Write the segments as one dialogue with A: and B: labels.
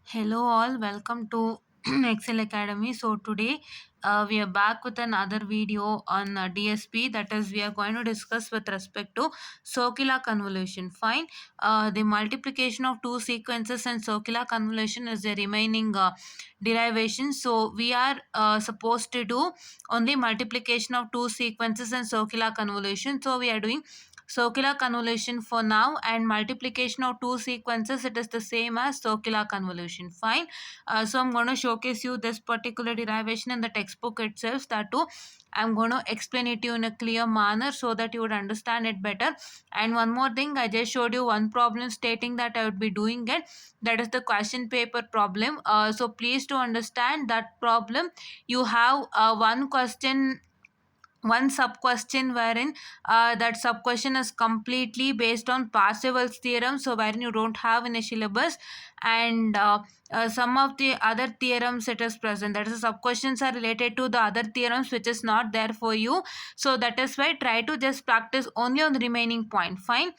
A: Hello all, welcome to Excel Academy. So today we are back with another video on DSP, that is we are going to discuss with respect to circular convolution. Fine. The multiplication of two sequences and circular convolution is the remaining derivation. So we are supposed to do only multiplication of two sequences and circular convolution. So we are doing circular convolution for now, and multiplication of two sequences, it is the same as circular convolution. Fine. So I'm going to showcase you this particular derivation in the textbook itself. That too, I'm going to explain it to you in a clear manner so that you would understand it better. And one more thing, I just showed you one problem stating that I would be doing it. That is the question paper problem. So please to understand that problem, you have one question, one sub question wherein that sub question is completely based on Parseval's theorem, so wherein you don't have in a syllabus, and some of the other theorems it is present, that is sub questions are related to the other theorems which is not there for you. So that is why try to just practice only on the remaining point. Fine.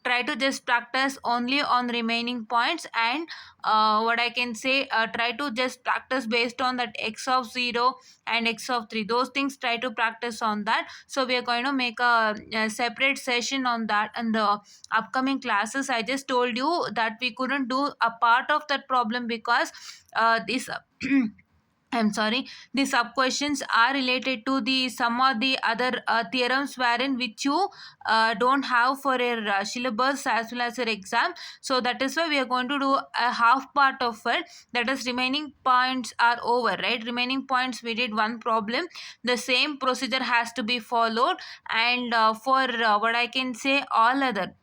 A: Try to just practice only on remaining points, and what I can say, try to just practice based on that x of 0 and x of 3, those things try to practice on that. So we are going to make a separate session on that in the upcoming classes. I just told you that we couldn't do a part of that problem because this I'm sorry, the sub questions are related to the some of the other theorems wherein which you don't have for your syllabus as well as your exam. So that is why we are going to do a half part of it. That is, remaining points are over, right? Remaining points we did one problem. The same procedure has to be followed, and for what I can say, all other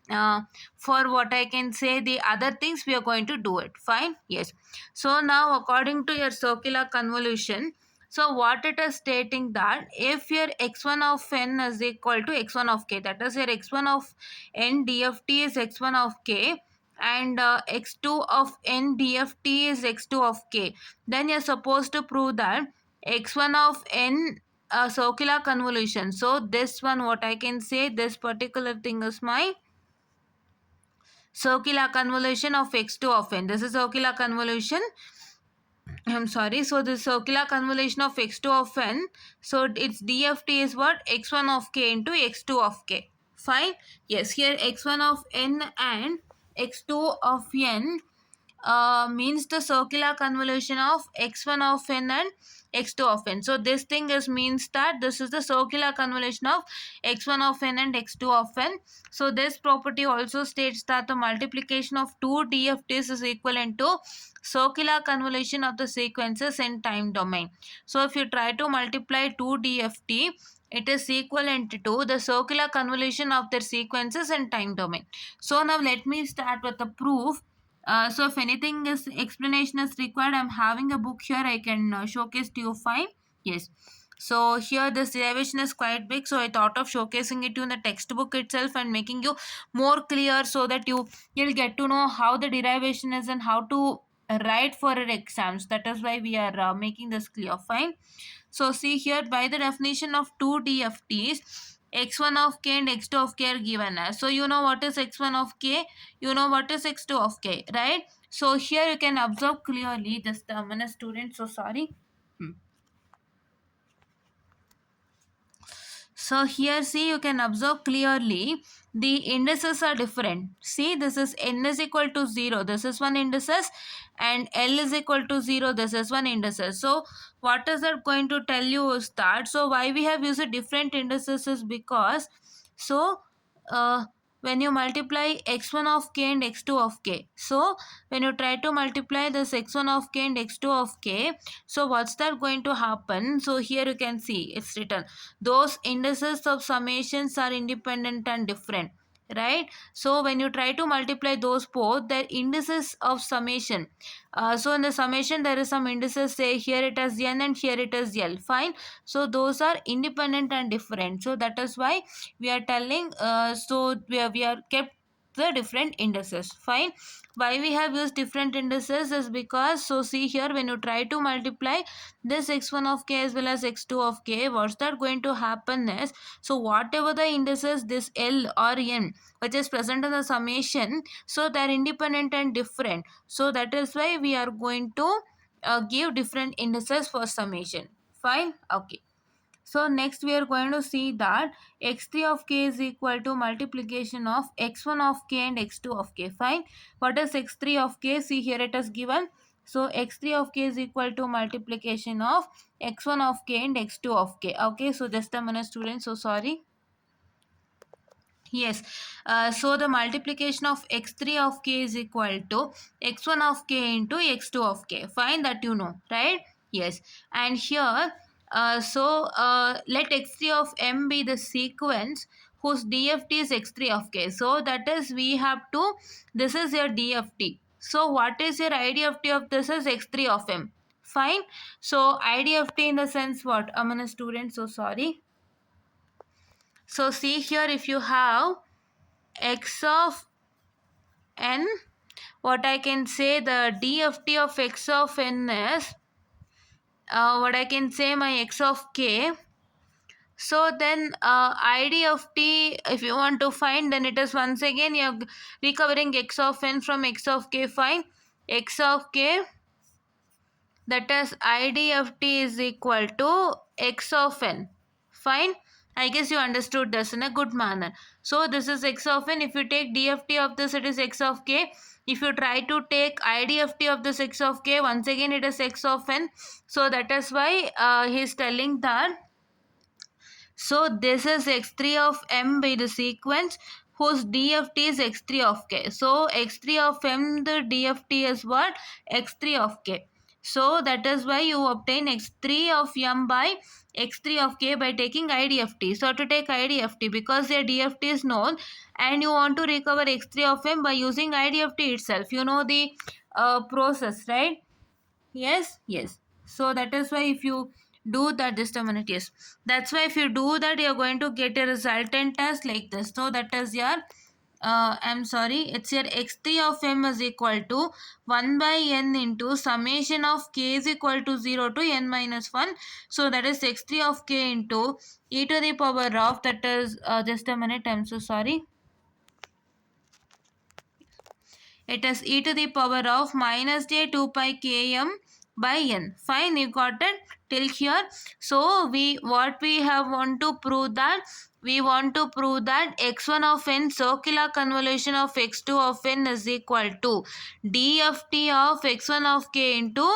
A: for what I can say, the other things we are going to do it. Fine. Yes. So now according to your circular convolution, so what it is stating that if your x1 of n is equal to x1 of k, that is your x1 of n DFT is x1 of k, and x2 of n DFT is x2 of k, then you're supposed to prove that x1 of n circular convolution. So this one, what I can say, this particular thing is my circular convolution of x2 of n. This is circular convolution. I'm sorry. So the circular convolution of x2 of n. So its DFT is what? x1 of k into x2 of k. Fine. Yes. Here x1 of n and x2 of n means the circular convolution of x1 of n and x2 of n. So this thing is means that this is the circular convolution of x1 of n and x2 of n. So this property also states that the multiplication of two DFTs is equivalent to circular convolution of the sequences in time domain. So if you try to multiply two DFT, it is equivalent to the circular convolution of their sequences in time domain. So now let me start with the proof. So if anything is explanation is required, I'm having a book here, I can showcase to you. Fine. Yes. So here this derivation is quite big, so I thought of showcasing it to you in the textbook itself and making you more clear so that you'll get to know how the derivation is and how to write for your exams. That is why we are making this clear. Fine. So see here, by the definition of two DFTs, x1 of k and x2 of k are given as. So you know what is x1 of k, you know what is x2 of k, right? So here you can observe clearly, just a minute student, so sorry. So here see, you can observe clearly the indices are different. See, this is n is equal to 0, this is one indices, and L is equal to 0, this is one indices. So what is that going to tell you is that, so why we have used different indices is because, so uh, when you multiply x1 of k and x2 of k, so when you try to multiply this x1 of k and x2 of k, so what's that going to happen? So here you can see it's written, those indices of summations are independent and different, right? So when you try to multiply those both, their indices of summation, so in the summation there is some indices, say here it is n and here it is l. Fine. So those are independent and different, so that is why we are telling, so we are kept the different indices. Fine. Why we have used different indices is because, so see here, when you try to multiply this x1 of k as well as x2 of k, what's that going to happen is, so whatever the indices, this L or N which is present in the summation, so they're independent and different. So that is why we are going to give different indices for summation. Fine. Okay. So next we are going to see that x3 of k is equal to multiplication of x1 of k and x2 of k. Fine. What is x3 of k? See here it is given. So x3 of k is equal to multiplication of x1 of k and x2 of k. Okay. So just a minute, students. So sorry. Yes, so the multiplication of x3 of k is equal to x1 of k into x2 of k. Fine, that you know, right? Yes, and here, let x3 of m be the sequence whose DFT is x3 of k. So that is, we have to, this is your DFT. So what is your IDFT of this is x3 of m. Fine. So IDFT in the sense what? I'm a student, so sorry. So see here, if you have x of n, what I can say, the DFT of x of n is, what I can say, my x of k. So then IDFT, if you want to find, then it is once again you're recovering x of n from x of k. Fine. X of k, that is IDFT is equal to x of n. Fine. I guess you understood this in a good manner. So this is x of n. If you take DFT of this, it is x of k. If you try to take IDFT of this x of k, once again it is x of n. So that is why he is telling that, so this is x3 of m by the sequence whose DFT is x3 of k. So x3 of m, the DFT is what? x3 of k. So that is why you obtain x3 of m by x3 of k by taking IDFT. So to take IDFT, because your DFT is known and you want to recover x3 of m by using IDFT itself. You know the process, right? Yes, yes. So that is why if you do that, just a minute, yes. That's why if you do that, you're going to get a resultant as like this. So that is your, I'm sorry, it's your x3 of m is equal to 1 by n into summation of k is equal to 0 to n minus 1. So that is x3 of k into e to the power of, that is, just a minute, I'm so sorry. It is e to the power of minus j 2 pi km by n. Fine, you got it till here. So what we have want to prove that, we want to prove that x1 of n circular convolution of x2 of n is equal to DFT of x1 of k into,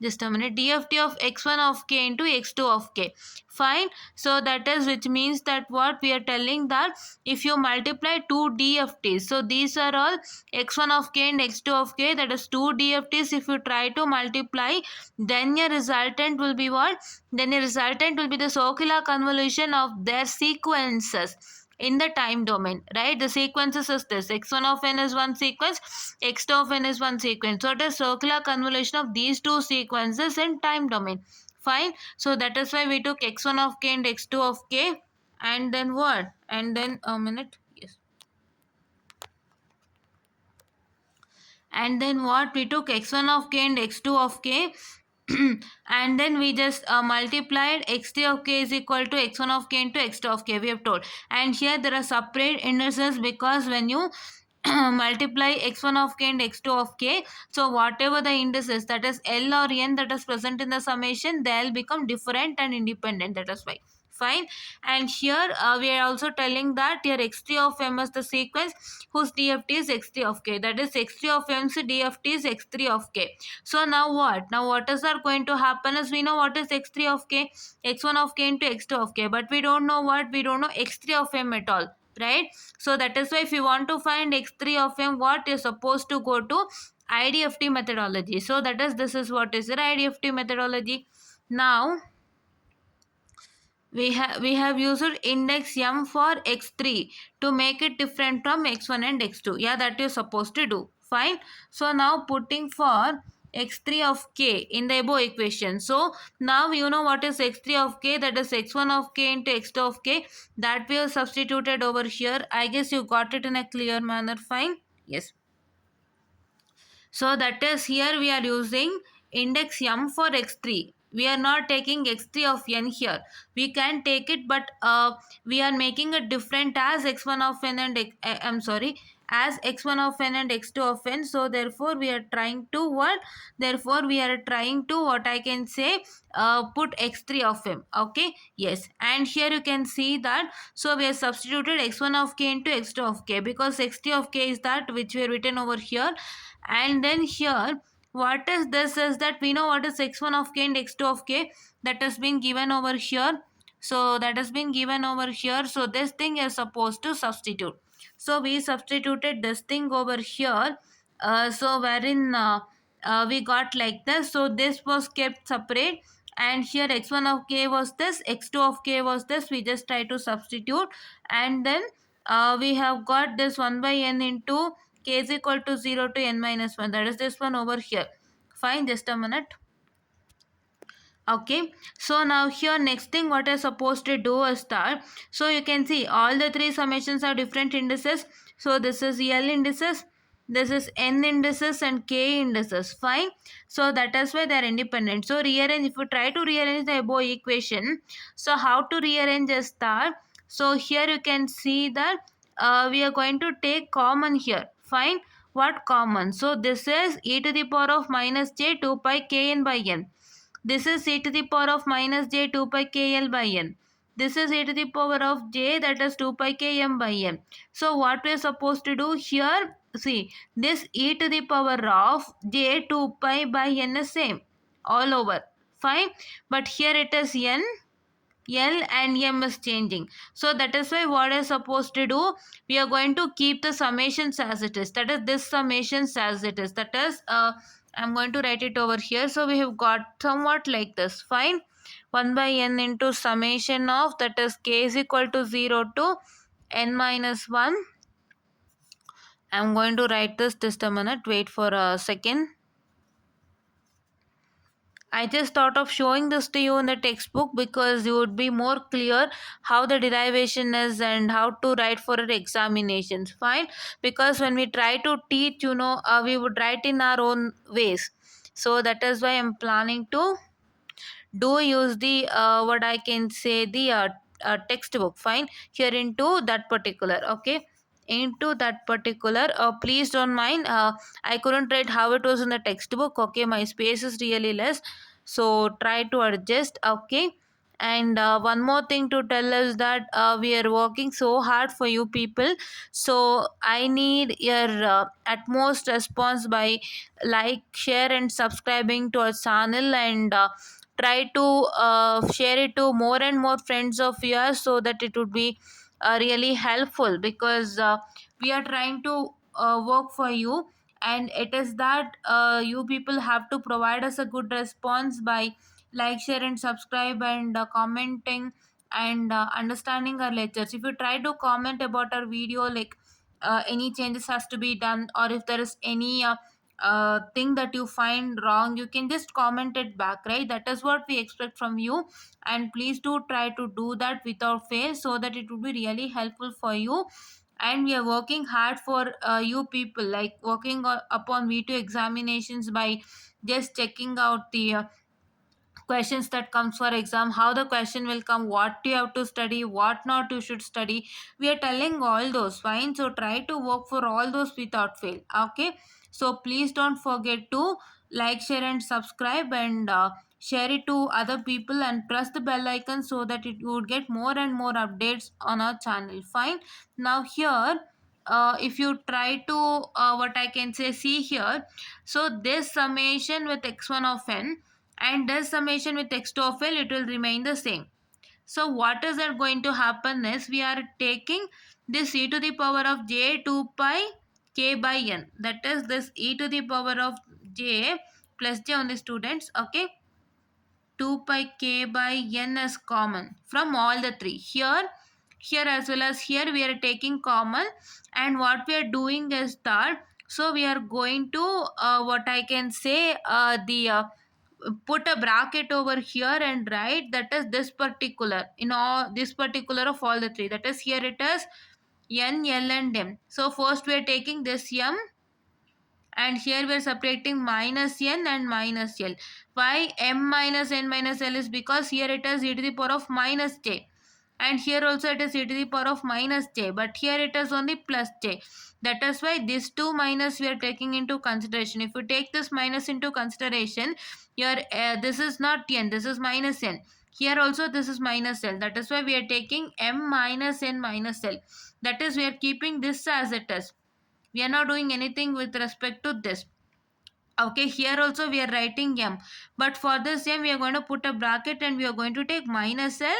A: just a minute, DFT of x1 of k into x2 of k. Fine. So that is, which means that what we are telling that if you multiply two DFTs, so these are all x1 of k and x2 of k, that is two DFTs. If you try to multiply, then your resultant will be what? Then your resultant will be the circular convolution of their sequences in the time domain, right? The sequences is this, x1 of n is one sequence, x2 of n is one sequence. So it is circular convolution of these two sequences in time domain. Fine. So that is why we took x1 of k and x2 of k, and then what? And then a minute, yes. And then what? We took x1 of k and x2 of k and then we just multiplied x3 of k is equal to x1 of k into x2 of k, we have told. And here there are separate indices, because when you multiply x1 of k and x2 of k, so whatever the indices, that is L or N, that is present in the summation, they'll become different and independent. That is why. Fine. And here we are also telling that your x3 of m is the sequence whose DFT is x3 of k, that is x3 of m's DFT is x3 of k. So now what? Now what is that going to happen is, we know what is x3 of k, x1 of k into x2 of k, but we don't know what? We don't know x3 of m at all, right? So that is why if you want to find x3 of m, what is supposed to go to IDFT methodology. So that is, this is what is the IDFT methodology. Now we have used index m for x3 to make it different from x1 and x2. Yeah, that you're supposed to do. Fine. So now putting for x3 of k in the above equation. So now you know what is x3 of k, that is x1 of k into x2 of k, that we have substituted over here. I guess you got it in a clear manner. Fine. Yes. So that is, here we are using index m for x3. We are not taking x3 of n here. We can take it, but we are making it different as x1 of n and I'm sorry, as x1 of n and x2 of n. So therefore we are trying to what? Therefore we are trying to, what I can say, put x3 of m. Okay. Yes. And here you can see that. So we have substituted x1 of k into x2 of k, because x3 of k is that which we have written over here. And then here, what is this is that we know what is x1 of k and x2 of k, that has been given over here. So that has been given over here. So this thing is supposed to substitute. So we substituted this thing over here. So wherein we got like this. So this was kept separate, and here x1 of k was this, x2 of k was this. We just try to substitute, and then we have got this 1 by n into k is equal to 0 to n minus 1. That is this one over here. Fine, just a minute. Okay, so now here next thing what I'm supposed to do is that, so you can see all the three summations are different indices. So this is L indices, this is N indices, and K indices. Fine. So that is why they are independent. So rearrange, if you try to rearrange the above equation, so how to rearrange is that, so here you can see that we are going to take common here. Fine. What common? So this is e to the power of minus j 2 pi k n by n. This is e to the power of minus j 2 pi kl by n. This is e to the power of j, that is 2 pi km by n. So what we are supposed to do here, see, this e to the power of j 2 pi by n is same all over. Fine. But here it is n, L and M is changing. So that is why what is supposed to do, we are going to keep the summations as it is. That is this summations as it is. That is, I'm going to write it over here. So we have got somewhat like this. Fine. 1 by n into summation of, that is k is equal to 0 to n minus 1. I'm going to write this, just a minute. Wait for a second. I just thought of showing this to you in the textbook because you would be more clear how the derivation is and how to write for your examinations. Fine. Because when we try to teach, we would write in our own ways. So that is why I'm planning to do use the what I can say, the textbook. Fine. Here into that particular. Okay. Into that particular, please don't mind, I couldn't write how it was in the textbook. Okay, my space is really less, so try to adjust. Okay. And one more thing to tell is that we are working so hard for you people, so I need your utmost response by like, share and subscribing to our channel, and try to share it to more and more friends of yours, so that it would be really helpful, because we are trying to work for you, and it is that you people have to provide us a good response by like, share and subscribe, and commenting, and understanding our lectures. If you try to comment about our video, like any changes has to be done, or if there is any thing that you find wrong, you can just comment it back, right? That is what we expect from you, and please do try to do that without fail, so that it would be really helpful for you. And we are working hard for you people, like working upon V2 examinations by just checking out the questions that comes for exam, how the question will come, what you have to study, what not you should study. We are telling all those. Fine. So try to work for all those without fail. Okay. So please don't forget to like, share and subscribe, and share it to other people, and press the bell icon, so that it would get more and more updates on our channel. Fine. Now here, if you try to what I can say, see here, so this summation with x1 of n and this summation with x2 of l, it will remain the same. So what is that going to happen is, we are taking this e to the power of j 2 pi k by n, that is this e to the power of j plus j on the students. Okay. 2 pi k by n is common from all the three. Here as well as here we are taking common, and what we are doing is that, So we are going to what I can say the put a bracket over here and write that is this particular in all this particular of all the three, that is here it is n, l and m. So first we are taking this m, and here we are separating minus n and minus l. Why m minus n minus l is because here it is e to the power of minus j, and here also it is e to the power of minus j, but here it is only plus j. That is why these two minus we are taking into consideration. If you take this minus into consideration, here this is not n, this is minus n. Here also this is minus l. That is why we are taking m minus n minus l. That is, we are keeping this as it is. We are not doing anything with respect to this. Okay, here also we are writing m, but for this m we are going to put a bracket and we are going to take minus l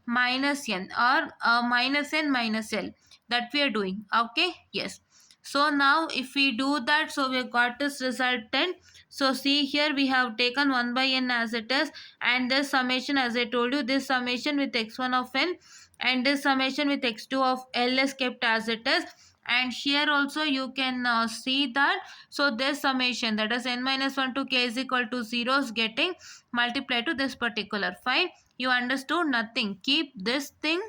A: minus n, or minus n minus l, that we are doing. Okay, yes. So now if we do that, so we got this resultant. So see here we have taken 1 by n as it is, and this summation, as I told you, this summation with x1 of n and this summation with x2 of l is kept as it is. And here also you can see that, so this summation, that is n minus 1 to k is equal to 0, is getting multiplied to this particular. Fine, you understood? Nothing. Keep this thing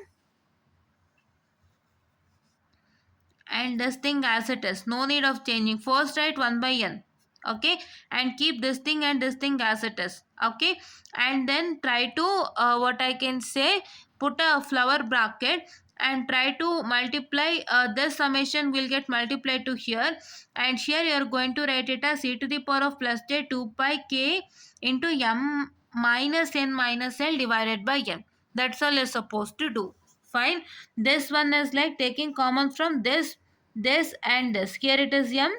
A: and this thing as it is. No need of changing. First write 1 by n. Okay, and keep this thing and this thing as it is. Okay, and then try to what I can say, put a flower bracket and try to multiply this summation will get multiplied to here, and here you are going to write it as e to the power of plus j 2 pi k into m minus n minus l divided by n. That's all you're supposed to do. Fine, this one is like taking common from this and this. Here it is m,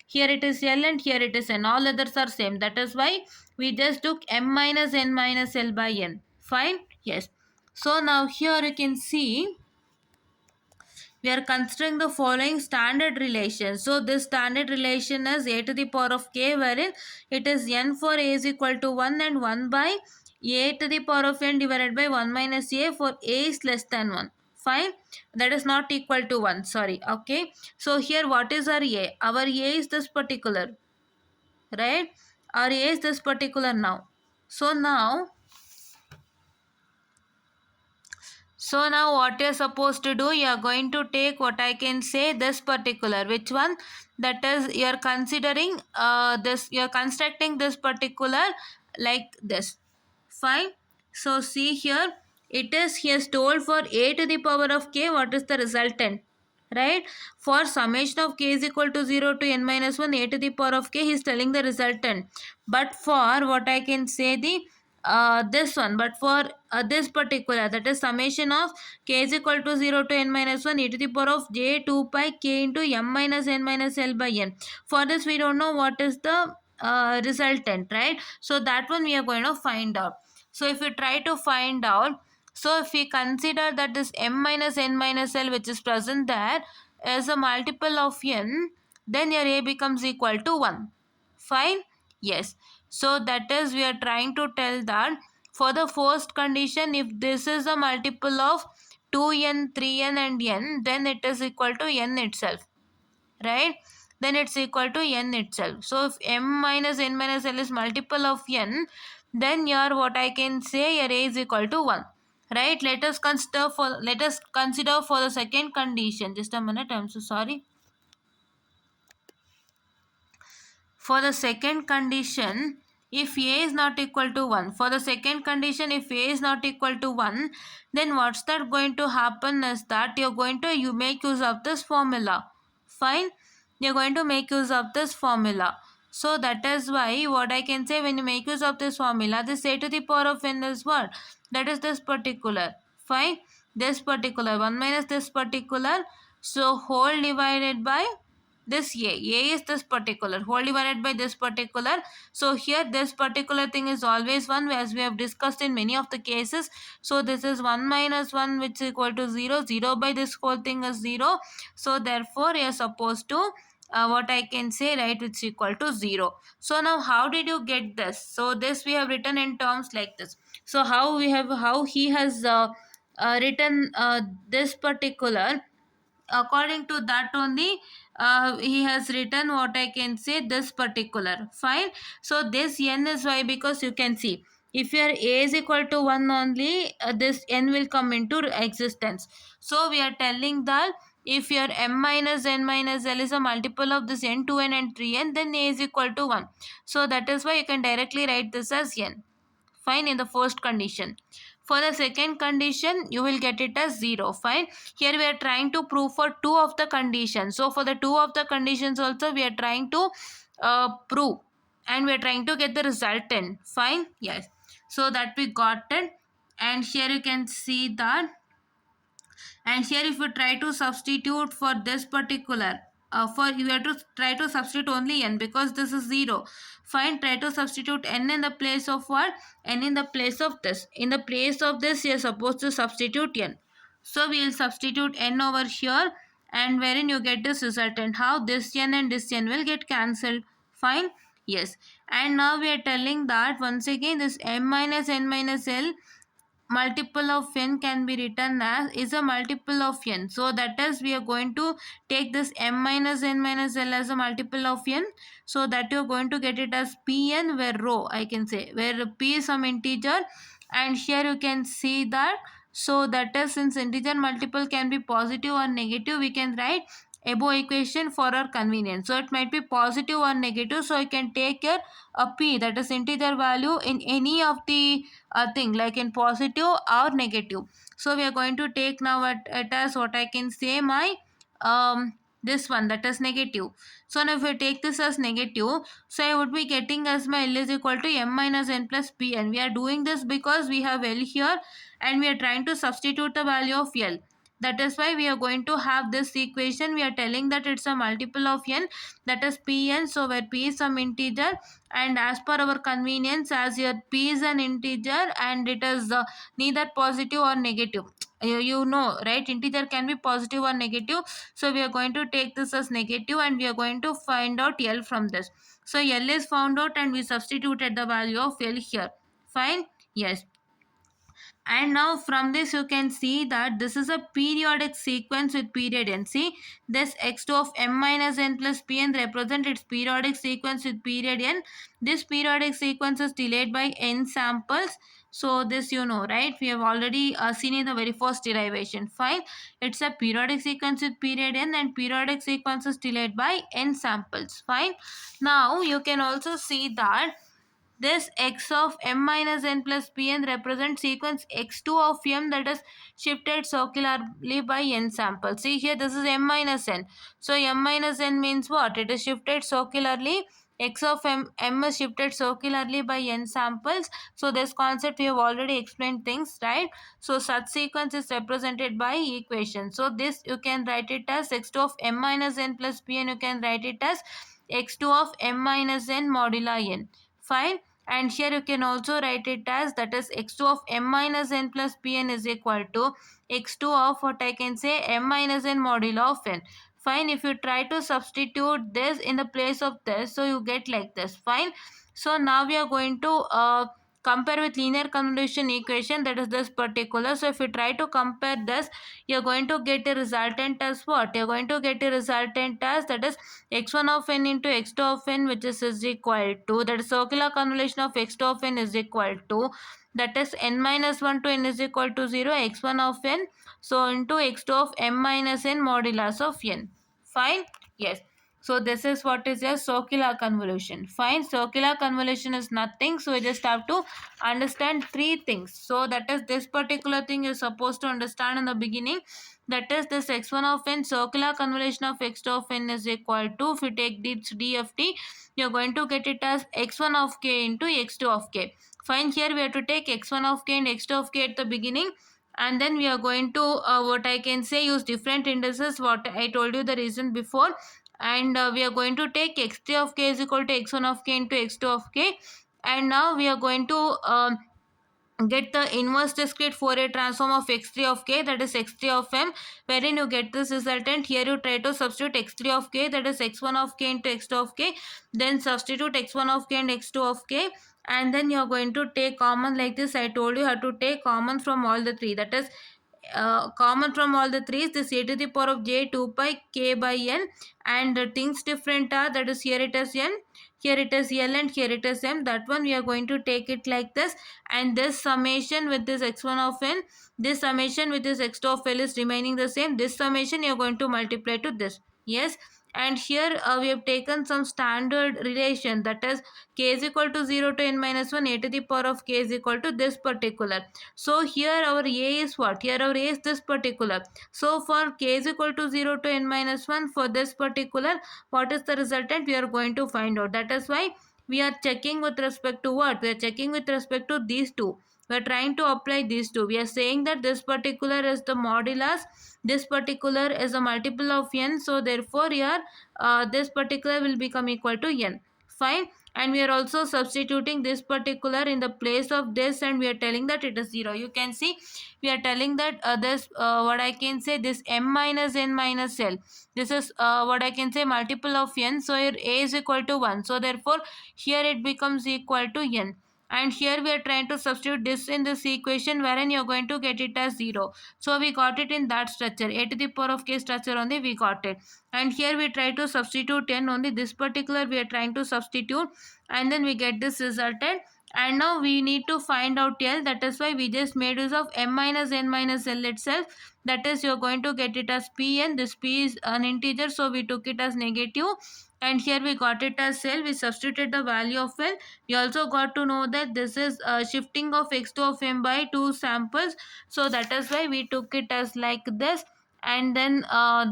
A: here it is l, and here it is n. All others are same. That is why we just took m minus n minus l by n. Fine, yes. So now here you can see we are considering the following standard relation. So this standard relation is a to the power of k, wherein it is n for a is equal to 1 and 1 by a to the power of n divided by 1 minus a for a is less than 1. Fine, that is not equal to 1, sorry. Okay, so here what is our a? Our a is this particular, right? Our a is this particular now. So now what you're supposed to do, you're going to take what I can say, this particular, which one? That is, you're considering this, you're constructing this particular like this. Fine. So see here, it is, he has told for a to the power of k, what is the resultant? Right? For summation of k is equal to 0 to n minus 1, a to the power of k, he is telling the resultant. But for what I can say, the this one, but for this particular, that is summation of k is equal to 0 to n minus 1 e to the power of j 2 pi k into m minus n minus l by n. For this we don't know what is the resultant, right? So that one we are going to find out. So if we try to find out, so if we consider that this m minus n minus l which is present there is a multiple of n, then your a becomes equal to 1. Fine, yes. So that is, we are trying to tell that for the first condition, if this is a multiple of 2n, 3n and n, then it is equal to n itself, right? Then it's equal to n itself. So if m minus n minus l is multiple of n, then your what I can say, your a is equal to 1. Right? Let us consider for the second condition. Just a minute, I'm so sorry. For the second condition, if a is not equal to 1, for the second condition, if a is not equal to 1, then what's that going to happen is that you're going to make use of this formula. Fine, you're going to make use of this formula. So that is why what I can say, when you make use of this formula, this a to the power of n is what? That is this particular. Fine, this particular 1 minus this particular, so whole divided by this a is this particular, whole divided by this particular. So here this particular thing is always 1, as we have discussed in many of the cases. So this is 1 minus 1 which is equal to 0, 0 by this whole thing is 0. So therefore you are supposed to what I can say, right, which is equal to 0. So now how did you get this? So this we have written in terms like this. So how he has written this particular according to that only he has written what I can say this particular. Fine. So this n is why, because you can see if your a is equal to 1 only, this n will come into existence. So we are telling that if your m minus n minus l is a multiple of this n, 2n and 3n, then a is equal to 1. So that is why you can directly write this as n. Fine, in the first condition. For the second condition, you will get it as 0. Fine. Here we are trying to prove for two of the conditions. So for the two of the conditions also we are trying to prove, and we are trying to get the resultant. Fine. Yes. So that we got it. And here you can see that, and here if you try to substitute for this particular, for you have to try to substitute only n, because this is 0. Fine. Try to substitute n in the place of what? N in the place of this. In the place of this you are supposed to substitute n. So we will substitute n over here, and wherein you get this resultant. How? This n and this n will get cancelled. Fine. Yes. And now we are telling that once again this m minus n minus l multiple of n can be written as is a multiple of n. So that is, we are going to take this m minus n minus l as a multiple of n, so that you are going to get it as pn, where rho I can say, where p is some integer, and here you can see that. So that is, since integer multiple can be positive or negative, we can write above equation for our convenience. So it might be positive or negative, so I can take here a p, that is integer value, in any of the thing, like in positive or negative. So we are going to take now it as what I can say, my this one, that is negative. So now if I take this as negative, so I would be getting as my L is equal to m minus n plus p, and we are doing this because we have L here and we are trying to substitute the value of L. That is why we are going to have this equation. We are telling that it's a multiple of n, that is pn. So where p is some integer, and as per our convenience, as your p is an integer and it is neither positive or negative, you know, right? Integer can be positive or negative. So we are going to take this as negative, and we are going to find out L from this. So L is found out, and we substituted the value of L here. Fine. Yes. And now from this you can see that this is a periodic sequence with period n. See, this x2 of m minus n plus pn represent its periodic sequence with period n. This periodic sequence is delayed by n samples. So this you know, right? We have already seen in the very first derivation. Fine. It's a periodic sequence with period n, and periodic sequence is delayed by n samples. Fine. Now you can also see that this x of m minus n plus pn represents sequence x2 of m, that is shifted circularly by n samples. See here, this is m minus n. So m minus n means what? It is shifted circularly. X of m is shifted circularly by n samples. So this concept we have already explained things, right? So such sequence is represented by equation. So this you can write it as x2 of m minus n plus pn. You can write it as x2 of m minus n moduli n. Fine. And here you can also write it as, that is x2 of m minus n plus pn is equal to x2 of what I can say, m minus n modulo of n. Fine. If you try to substitute this in the place of this, so you get like this. Fine. So now we are going to compare with linear convolution equation, that is this particular. So if you try to compare this, you're going to get a resultant as what? You're going to get a resultant as, that is x1 of n into x2 of n, which is equal to, that is circular convolution of x2 of n is equal to, that is n minus 1 to n is equal to 0, x1 of n, so into x2 of m minus n modulus of n. Fine. Yes. So this is what is a circular convolution. Fine. Circular convolution is nothing. So you just have to understand three things. So that is, this particular thing you're supposed to understand in the beginning. That is, this x1 of n, circular convolution of x2 of n is equal to, if you take this DFT, you're going to get it as x1 of k into x2 of k. Fine. Here we have to take x1 of k and x2 of k at the beginning, and then we are going to what I can say, use different indices, what I told you the reason before, and we are going to take x3 of k is equal to x1 of k into x2 of k, and now we are going to get the inverse discrete Fourier transform of x3 of k, that is x3 of m, wherein you get this resultant. Here you try to substitute x3 of k, that is x1 of k into x2 of k, then substitute x1 of k and x2 of k, and then you are going to take common like this. I told you how to take common from all the three, that is common from all the three is this a to the power of j 2 pi k by n, and the things different are, that is here it is n, here it is l, and here it is m. That one we are going to take it like this, and this summation with this x1 of n, this summation with this x2 of l is remaining the same. This summation you are going to multiply to this. Yes, and here we have taken some standard relation, that is k is equal to 0 to n minus 1 a to the power of k is equal to this particular. So here our a is what? Here our a is this particular. So for k is equal to 0 to n minus 1, for this particular, what is the resultant? We are going to find out. That is why we are checking with respect to what? We are checking with respect to these two. We are trying to apply these two. We are saying that this particular is the modulus, this particular is a multiple of n, so therefore here this particular will become equal to n. Fine. And we are also substituting this particular in the place of this, and we are telling that it is 0. You can see we are telling that this what I can say, this m minus n minus l, this is what I can say multiple of n. So here a is equal to 1, so therefore here it becomes equal to n. And here we are trying to substitute this in this equation, wherein you are going to get it as 0. So we got it in that structure, a to the power of k structure only we got it. And here we try to substitute n, only this particular we are trying to substitute, and then we get this resultant. And now we need to find out l, that is why we just made use of m minus n minus l itself. That is, you are going to get it as pn. This p is an integer, so we took it as negative, and here we got it as l. We substituted the value of l. We also got to know that this is shifting of x2 of m by 2 samples, so that is why we took it as like this, and then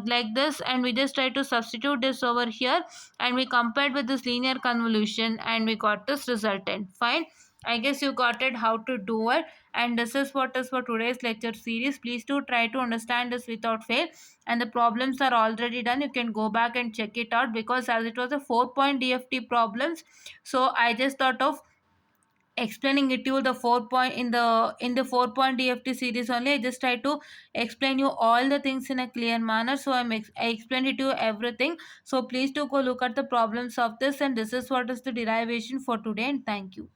A: like this, and we just try to substitute this over here, and we compared with this linear convolution, and we got this resultant. Fine. I guess you got it how to do it, and this is what is for today's lecture series. Please do try to understand this without fail, and the problems are already done. You can go back and check it out, because as it was a 4-point DFT problems, so I just thought of explaining it to you the 4 point in the 4-point DFT series only. I just try to explain you all the things in a clear manner, so I explained it to you everything. So please do go look at the problems of this, and this is what is the derivation for today, and thank you.